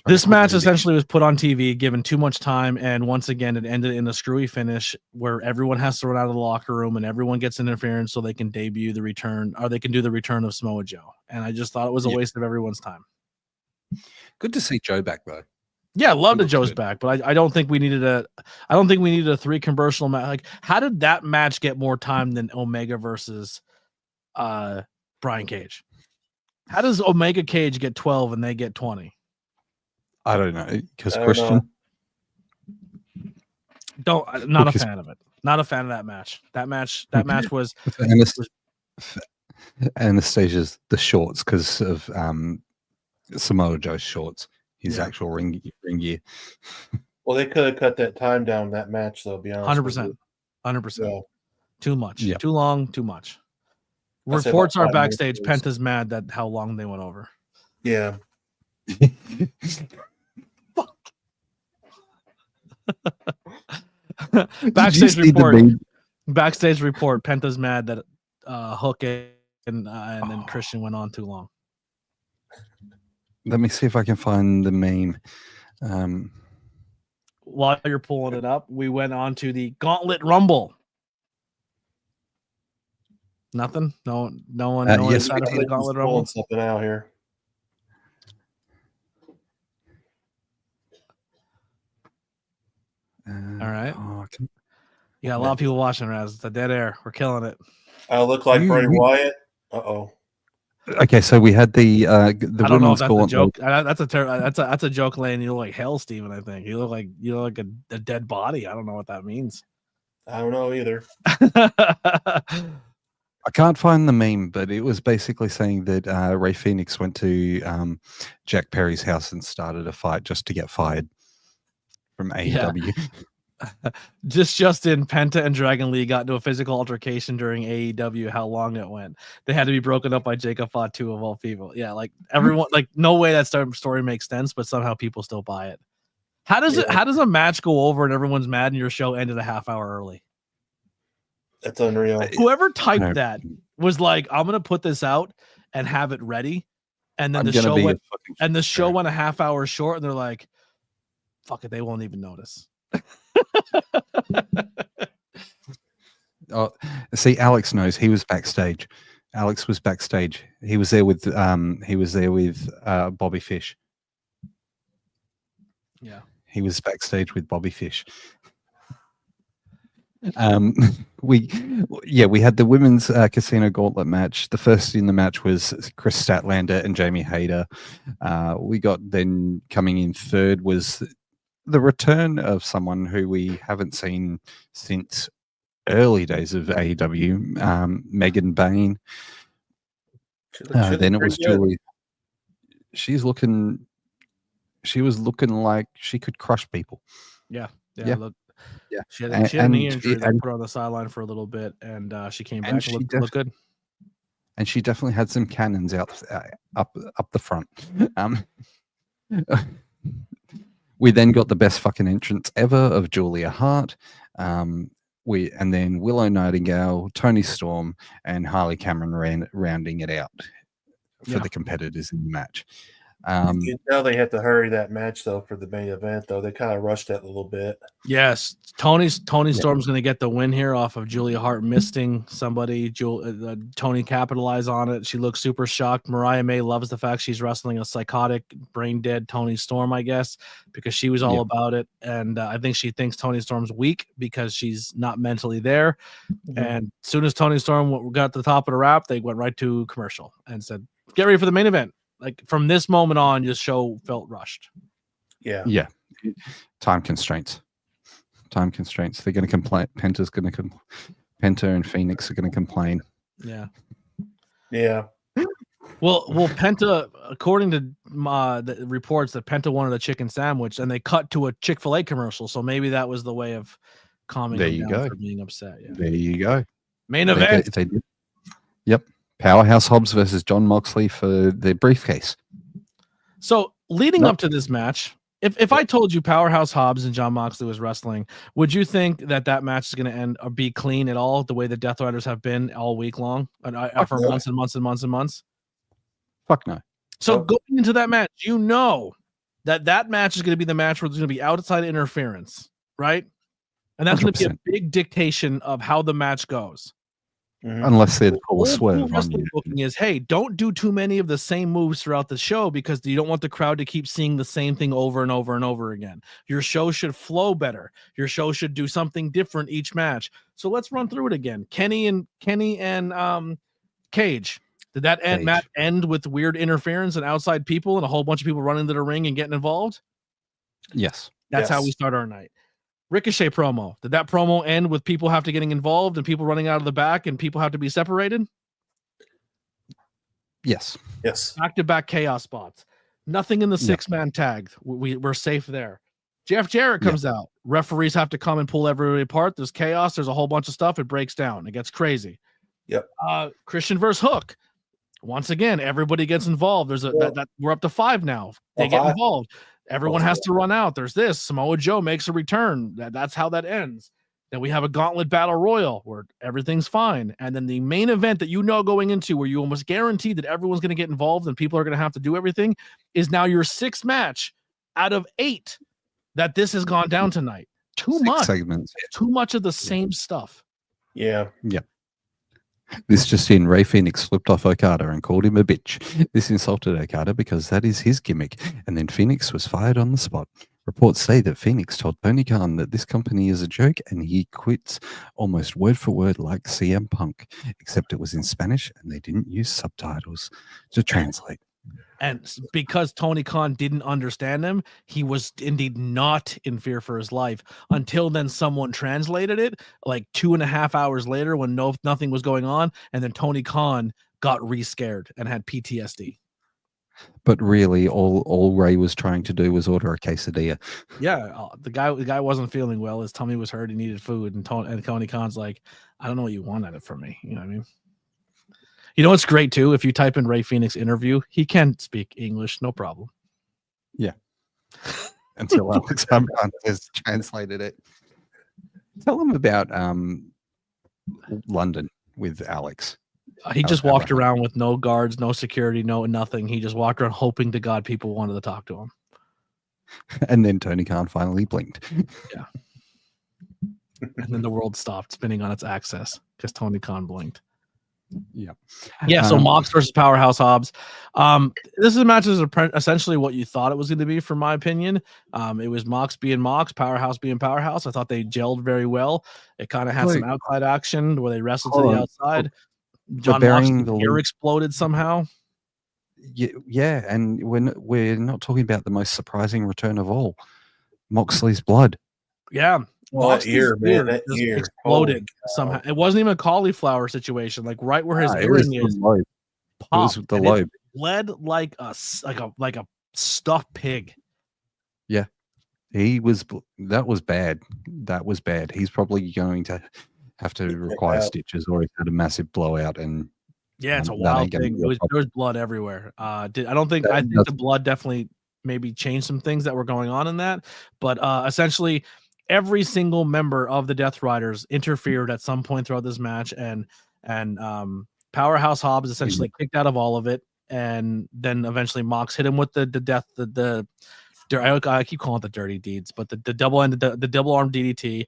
This match essentially was put on TV, given too much time, and once again, it ended in a screwy finish where everyone has to run out of the locker room and everyone gets interference so they can debut the return, or they can do the return of Samoa Joe. And I just thought it was a waste of everyone's time. Good to see Joe back though. Yeah, love that Joe's back, but I don't think we needed a 3 commercial match. Like, how did that match get more time than Omega versus Brian Cage? How does Omega Cage get 12 and they get 20? I don't know, because Christian. Not a fan of it. Not a fan of that match. That match was Anastasia's the shorts because of Samoa Joe's shorts. His actual ring gear. Well, they could have cut that time down that match, though. Be honest, 100%. Too much. Yeah. Too long. Too much. Reports are backstage. Penta's mad that how long they went over. Yeah. Fuck. Backstage report. Penta's mad that Hook and then Christian went on too long. Let me see if I can find the meme. While you're pulling it up, we went on to the Gauntlet Rumble. Nothing. No one. Yes, excited for the Gauntlet Rumble. Something out here. All right. Yeah, a lot of people watching, Raz. It's a dead air. We're killing it. I look like Bray Wyatt. Uh-oh. Okay, so we had the I don't know if women's that's a joke. gauntlet. That's a joke, Lane. You look like hell, Steven, I think. You look like a dead body. I don't know what that means. I don't know either. I can't find the meme, but it was basically saying that Ray Phoenix went to Jack Perry's house and started a fight just to get fired from AEW. Just in Penta and Dragon Lee got into a physical altercation during AEW. How long it went? They had to be broken up by Jacob Fatu of all people. Yeah, like everyone, like no way that story makes sense, but somehow people still buy it. How does it? How does a match go over and everyone's mad and your show ended a half hour early? That's unreal. Whoever typed that was like, "I'm gonna put this out and have it ready," and then the show went a half hour short, and they're like, "Fuck it, they won't even notice." Oh, see, Alex knows. He was backstage. Alex was backstage. He was there with Bobby Fish. Yeah, he was backstage with Bobby Fish. We had the women's casino gauntlet match. The first in the match was Chris Statlander and Jamie Hayter. We got then coming in third was the return of someone who we haven't seen since early days of AEW, Megan Bain. Then it was Julie. She was looking like she could crush people. Yeah. Yeah. She had a knee injury that put her on the sideline for a little bit, and she came back and looked good. And she definitely had some cannons up the front. We then got the best fucking entrance ever of Julia Hart. And then Willow Nightingale, Toni Storm, and Harley Cameron rounding it out for the competitors in the match. You can tell they had to hurry that match though for the main event though. They kind of rushed that a little bit. Yes, Toni Storm's going to get the win here off of Julia Hart missing somebody. Toni capitalized on it. She looks super shocked. Mariah May loves the fact she's wrestling a psychotic, brain dead Toni Storm, I guess, because she was all about it. And I think she thinks Toni Storm's weak because she's not mentally there. Mm-hmm. And as soon as Toni Storm got to the top of the wrap, they went right to commercial and said, "Get ready for the main event." Like from this moment on, your show felt rushed. Yeah. Time constraints. They're going to complain. Penta's going to complain. Penta and Phoenix are going to complain. Yeah. Well, Penta, according to the reports, that Penta wanted a chicken sandwich, and they cut to a Chick-fil-A commercial. So maybe that was the way of calming him down for being upset. Yeah. There you go. Main event. They did. Yep. Powerhouse Hobbs versus John Moxley for the briefcase. So leading up to this match, if I told you Powerhouse Hobbs and John Moxley was wrestling, would you think that match is going to end or be clean at all, the way the Death Riders have been all week long and for months and months and months and months? Fuck no. So going into that match, you know that match is going to be the match where there's going to be outside interference, right? And that's going to be a big dictation of how the match goes. Unless they're full swerve on you. Booking is, hey, don't do too many of the same moves throughout the show because you don't want the crowd to keep seeing the same thing over and over and over again. Your show should flow better. Your show should do something different each match. So let's run through it again. Kenny and Cage. Did that match end with weird interference and outside people and a whole bunch of people running to the ring and getting involved? Yes. That's how we start our night. Ricochet promo. Did that promo end with people have to getting involved and people running out of the back and people have to be separated? Yes. Back-to-back chaos spots. Nothing in the six-man tag. We're safe there. Jeff Jarrett comes out. Referees have to come and pull everybody apart. There's chaos. There's a whole bunch of stuff. It breaks down. It gets crazy. Yep. Christian versus Hook. Once again, everybody gets involved. There's we're up to 5 now. They get involved. Everyone has to run out. There's this. Samoa Joe makes a return. That's how that ends. Then we have a gauntlet battle royal where everything's fine. And then the main event that going into where you almost guarantee that everyone's going to get involved and people are going to have to do everything is now your 6th match out of 8 that this has gone down tonight. Too much. Segments. Too much of the same stuff. Yeah. This just in, Rey Fenix flipped off Okada and called him a bitch. This insulted Okada because that is his gimmick, and then Fenix was fired on the spot. Reports say that Fenix told Tony Khan that this company is a joke and he quits almost word for word like CM Punk, except it was in Spanish and they didn't use subtitles to translate. And because Tony Khan didn't understand him, he was indeed not in fear for his life until then someone translated it like 2.5 hours later when nothing was going on. And then Tony Khan got re-scared and had PTSD. But really, all Ray was trying to do was order a quesadilla. Yeah, the guy wasn't feeling well. His tummy was hurt. He needed food. And Tony Khan's like, I don't know what you want out of it from me. You know what I mean? You know what's great too? If you type in Rey Fenix interview, he can speak English, no problem. Yeah. Until Alex Humbert has translated it. Tell him about London with Alex. He just walked around with no guards, no security, no nothing. He just walked around hoping to God people wanted to talk to him. And then Tony Khan finally blinked. Yeah. And then the world stopped spinning on its axis because Tony Khan blinked. Yeah. So Mox versus Powerhouse Hobbs. This is a match is essentially what you thought it was going to be, from my opinion. It was Mox being Mox, Powerhouse being Powerhouse. I thought they gelled very well. It kind of had some outside action where they wrestled to the outside. John Moxley's ear exploded somehow. Yeah, and we're not talking about the most surprising return of all, Moxley's blood. Yeah. Well, that ear, man, that ear exploded somehow. It wasn't even a cauliflower situation, like right where his earring is. Popped, it was the lobe. Bled like a stuffed pig. Yeah, that was bad. That was bad. He's probably going to have to require stitches, or he's had a massive blowout. And yeah, it's a wild thing. There was blood everywhere. I think the blood definitely maybe changed some things that were going on in that, but essentially every single member of the Death Riders interfered at some point throughout this match, and Powerhouse Hobbs essentially kicked out of all of it, and then eventually Mox hit him with the I keep calling it the dirty deeds, but the double arm DDT,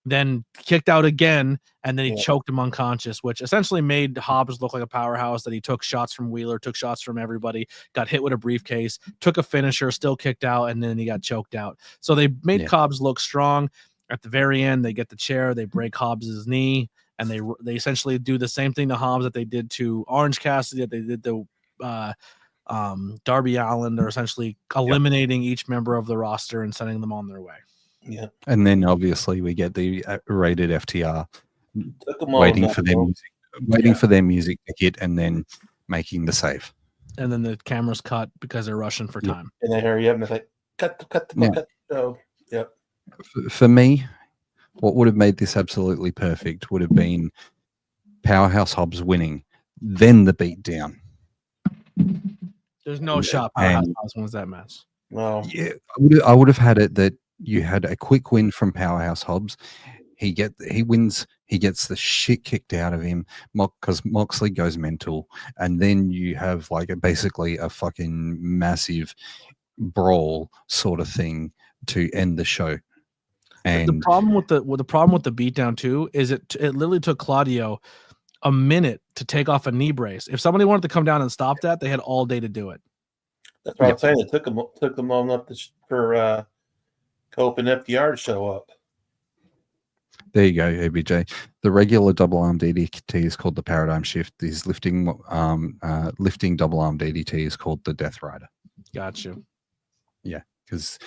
then kicked out again, and then he choked him unconscious, which essentially made Hobbs look like a powerhouse, that he took shots from Wheeler, took shots from everybody, got hit with a briefcase, took a finisher, still kicked out, and then he got choked out. So they made Hobbs look strong. At the very end, they get the chair, they break Hobbs's knee, and they essentially do the same thing to Hobbs that they did to Orange Cassidy, that they did to Darby Allin. They're essentially eliminating each member of the roster and sending them on their way. Yeah, and then obviously we get the rated FTR waiting for their music to hit, and then making the save. And then the camera's cut because they're rushing for time. And they hurry up and it's like cut. Oh, yep. For me, what would have made this absolutely perfect would have been Powerhouse Hobbs winning, then the beatdown. There's no shot Powerhouse Hobbs wins that match. No. Yeah, I would have had it that you had a quick win from Powerhouse Hobbs. He wins. He gets the shit kicked out of him because Moxley goes mental, and then you have like basically a fucking massive brawl sort of thing to end the show. And the problem with the beatdown too is it literally took Claudio a minute to take off a knee brace. If somebody wanted to come down and stop that, they had all day to do it. That's what I'm saying. It took them long enough for Cope and FDR to show up. There you go, ABJ. The regular double arm DDT is called the Paradigm Shift. These lifting double arm DDT is called the Death Rider. Got you. Yeah, because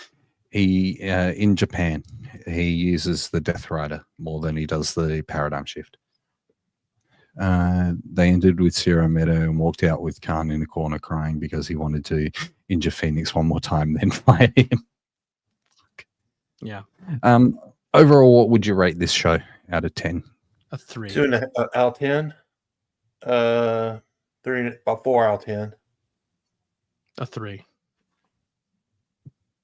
he in Japan he uses the Death Rider more than he does the Paradigm Shift. They ended with Ciro Meadow and walked out with Khan in the corner crying because he wanted to injure Phoenix one more time, then fire him. Yeah. Overall, what would you rate this show out of 10? A 3. 2.5 out of 10. 3, about 4 out of 10. A 3.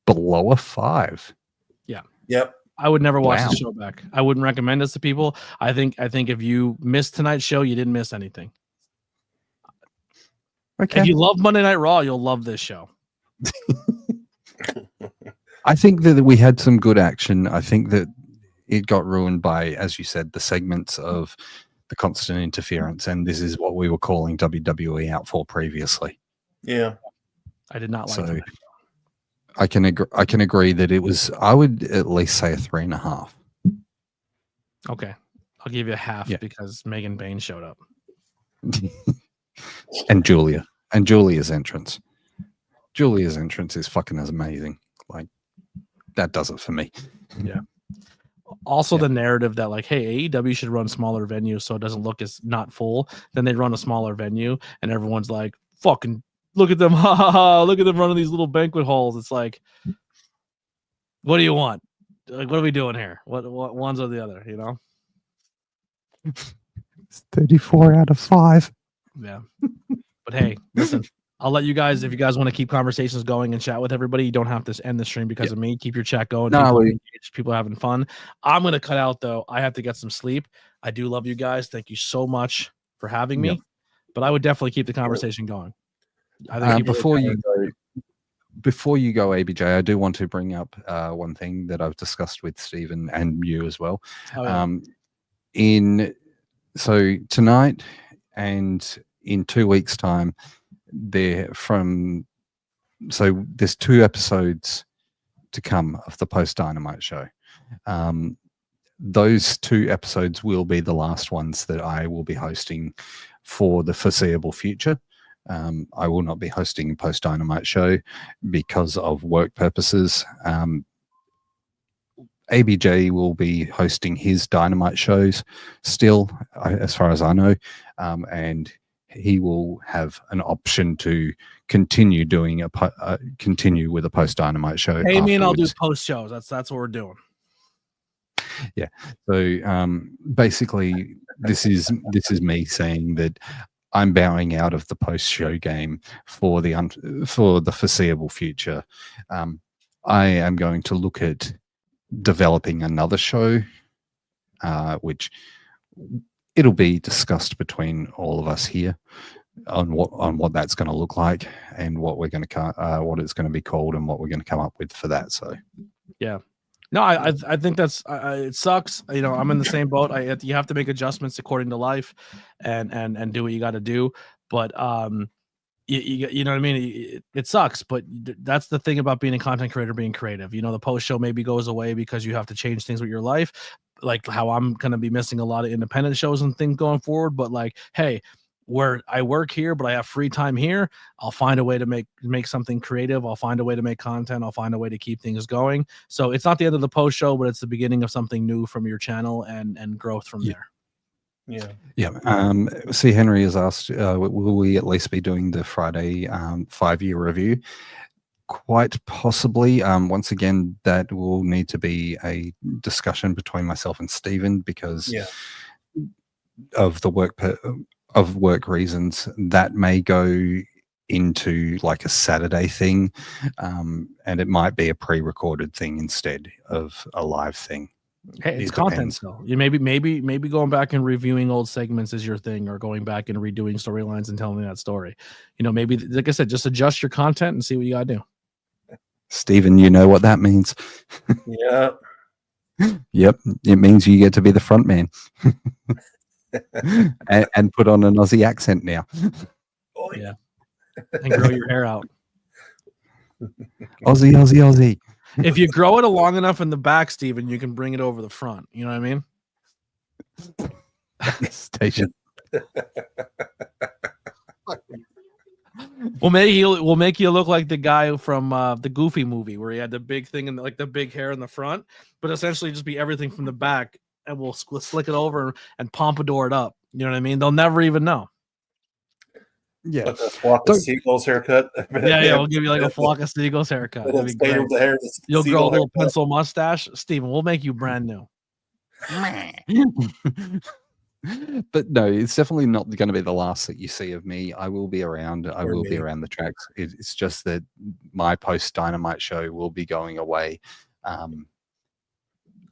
Below a 5. Yeah. Yep. I would never watch the show back. I wouldn't recommend this to people. I think if you missed tonight's show, you didn't miss anything. Okay. If you love Monday Night Raw, you'll love this show. I think that we had some good action. I think that it got ruined by, as you said, the segments of the constant interference, and this is what we were calling WWE out for previously. Yeah. I did not like that. I can agree that it was. I would at least say a 3.5. Okay, I'll give you a half because Megan Bain showed up, and Julia's entrance. Julia's entrance is fucking amazing. Like that does it for me. Yeah. Also, the narrative that like, hey, AEW should run smaller venues so it doesn't look as not full. Then they run a smaller venue, and everyone's like, fucking. Look at them, ha ha ha! Look at them running these little banquet halls. It's like, what do you want? Like, what are we doing here? What one's or the other? You know? It's 34 out of 5. Yeah, but hey, listen. I'll let you guys, if you guys want to keep conversations going and chat with everybody, you don't have to end the stream because of me. Keep your chat going. People are having fun. I'm gonna cut out though. I have to get some sleep. I do love you guys. Thank you so much for having me. But I would definitely keep the conversation going. I think before you go, ABJ, I do want to bring up one thing that I've discussed with Stephen and you as well. Oh, yeah. So tonight and in 2 weeks' time, there's 2 episodes to come of the post Dynamite show. Those 2 episodes will be the last ones that I will be hosting for the foreseeable future. I will not be hosting a post Dynamite show because of work purposes. ABJ will be hosting his Dynamite shows still, as far as I know, and he will have an option to continue doing continue with a post Dynamite show. Hey, me and I'll do post shows. That's what we're doing. Yeah. So basically, this is me saying that I'm bowing out of the post-show game for the foreseeable future. I am going to look at developing another show, which it'll be discussed between all of us here on what that's going to look like and what we're going to what it's going to be called and what we're going to come up with for that. So, yeah. No, I think that's it sucks. You know, I'm in the same boat. You have to make adjustments according to life, and do what you got to do. But you know what I mean. It sucks, but that's the thing about being a content creator, being creative. You know, the post show maybe goes away because you have to change things with your life. Like how I'm gonna be missing a lot of independent shows and things going forward. But like, hey, where I work here, but I have free time here, I'll find a way to make something creative. I'll find a way to make content. I'll find a way to keep things going. So it's not the end of the post show, but it's the beginning of something new from your channel and growth from there. Yeah. C. Henry has asked, will we at least be doing the Friday 5-year review? Quite possibly. Once again, that will need to be a discussion between myself and Stephen because of the work reasons, that may go into like a Saturday thing, and it might be a pre-recorded thing instead of a live thing. Hey, it's It content depends. still. You maybe going back and reviewing old segments is your thing, or going back and redoing storylines and telling that story. Maybe, like I said, just adjust your content and see what you gotta do. Stephen, you know what that means. Yeah. Yep, it means you get to be the front man and put on an Aussie accent now. Oh, Yeah, and grow your hair out. Aussie, Aussie, Aussie. If you grow it long enough in the back, Steven, you can bring it over the front. You know what I mean? Station. We'll make you look like the guy from the Goofy movie where he had the big thing and like the big hair in the front, but essentially just be everything from the back, and we'll slick it over and pompadour it up. You know what I mean? They'll never even know. Yeah. Like a flock of seagulls haircut. Yeah, we'll give you like a flock of seagulls haircut. That'd be great. With the hair, You'll grow a little pencil mustache. Steven, we'll make you brand new. But no, it's definitely not going to be the last that you see of me. I will be around. I will be around the tracks. It's just that my post Dynamite show will be going away,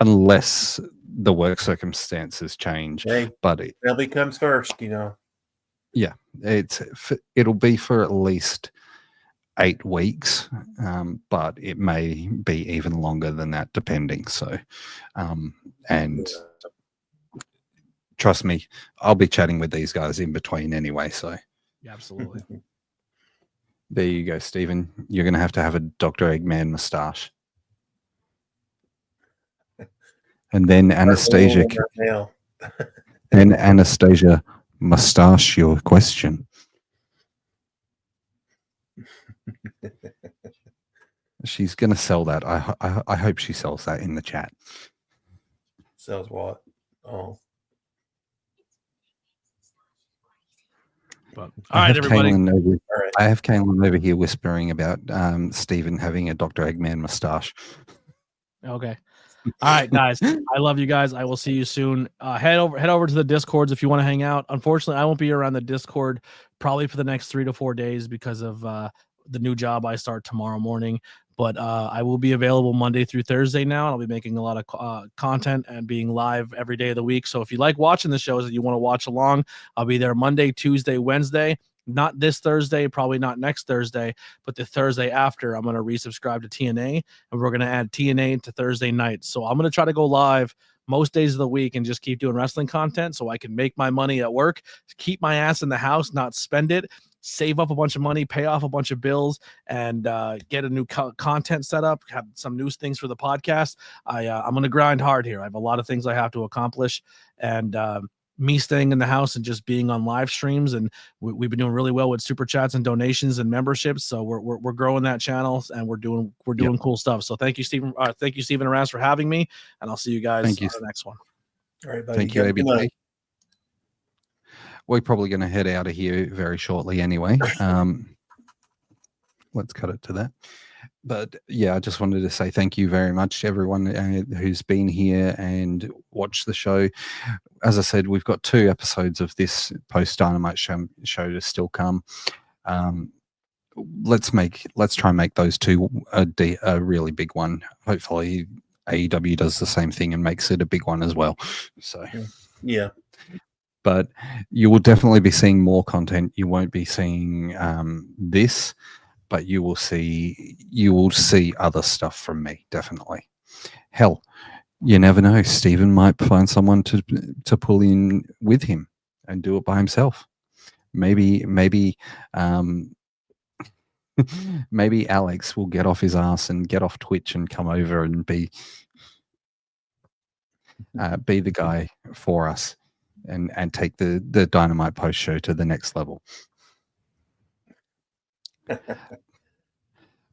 unless the work circumstances change. Hey, but Nelly comes first, Yeah, it'll be for at least 8 weeks, but it may be even longer than that, depending. So, and trust me, I'll be chatting with these guys in between anyway. So, yeah, absolutely. There you go, Stephen. You're going to have a Dr. Eggman mustache. And then Anastasia. Then Anastasia mustache your question. She's going to sell that. I hope she sells that in the chat. Sells what? Oh. But, all right, everybody. I have Kaylin over here whispering about Stephen having a Dr. Eggman mustache. Okay. All right, guys. I love you guys. I will see you soon. Head over to the Discords if you want to hang out. Unfortunately, I won't be around the Discord probably for the next 3 to 4 days because of the new job I start tomorrow morning. But I will be available Monday through Thursday now. I'll be making a lot of content and being live every day of the week. So if you like watching the shows and you want to watch along, I'll be there Monday, Tuesday, Wednesday. Not this Thursday, probably not next Thursday, but the Thursday after, I'm going to resubscribe to TNA, and we're going to add TNA to Thursday nights. So I'm going to try to go live most days of the week and just keep doing wrestling content so I can make my money at work, keep my ass in the house, not spend it, save up a bunch of money, pay off a bunch of bills, and get a new content set up, have some new things for the podcast. I'm going to grind hard here. I have a lot of things I have to accomplish, and me staying in the house and just being on live streams, and we've been doing really well with super chats and donations and memberships. So we're growing that channel, and we're doing cool stuff. So thank you, Stephen. Thank you, Stephen and Raz, for having me, and I'll see you guys on the next one. All right, buddy. Thank you, ABT. We're probably going to head out of here very shortly anyway. Let's cut it to that. But yeah, I just wanted to say thank you very much to everyone who's been here and watched the show. As I said, we've got 2 episodes of this post Dynamite show to still come. Let's try and make those 2 a really big one. Hopefully AEW does the same thing and makes it a big one as well. So yeah. But you will definitely be seeing more content. You won't be seeing this, but you will see other stuff from me, definitely. Hell, you never know. Stephen might find someone to pull in with him and do it by himself. Maybe maybe Alex will get off his ass and get off Twitch and come over and be the guy for us and take the Dynamite post show to the next level.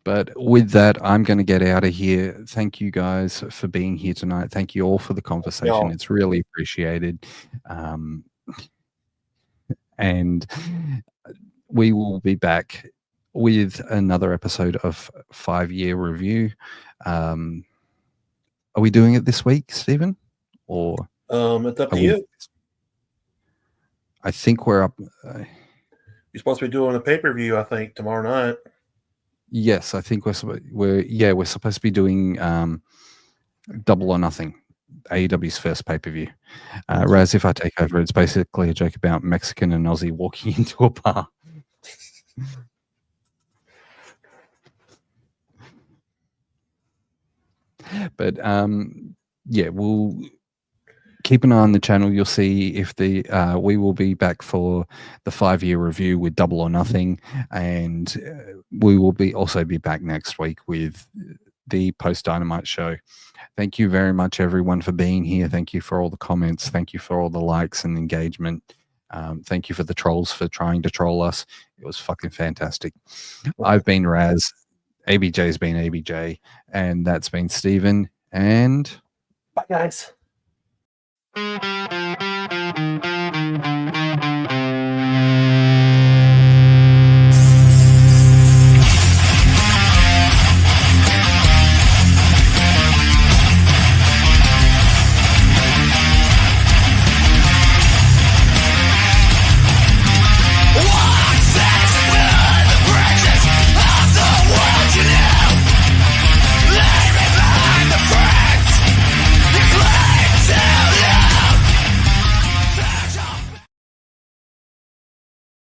But with that, I'm going to get out of here. Thank you guys for being here tonight. Thank you all for the conversation. It's really appreciated. And we will be back with another episode of 5-Year Review. Are we doing it this week, Stephen? Or it's up to you. I think we're up. You're supposed to be doing a pay-per-view, I think, tomorrow night. Yes, I think we're supposed to be doing Double or Nothing, AEW's first pay-per-view. Raz, if I take over, it's basically a joke about Mexican and Aussie walking into a bar. But yeah, we'll keep an eye on the channel. You'll see if we will be back for the 5-year review with Double or Nothing, and we will also be back next week with the post Dynamite show. Thank you very much, everyone, for being here. Thank you for all the comments. Thank you for all the likes and engagement. Thank you for the trolls for trying to troll us. It was fucking fantastic. I've been Raz. ABJ's been ABJ, and that's been Steven. And bye, guys.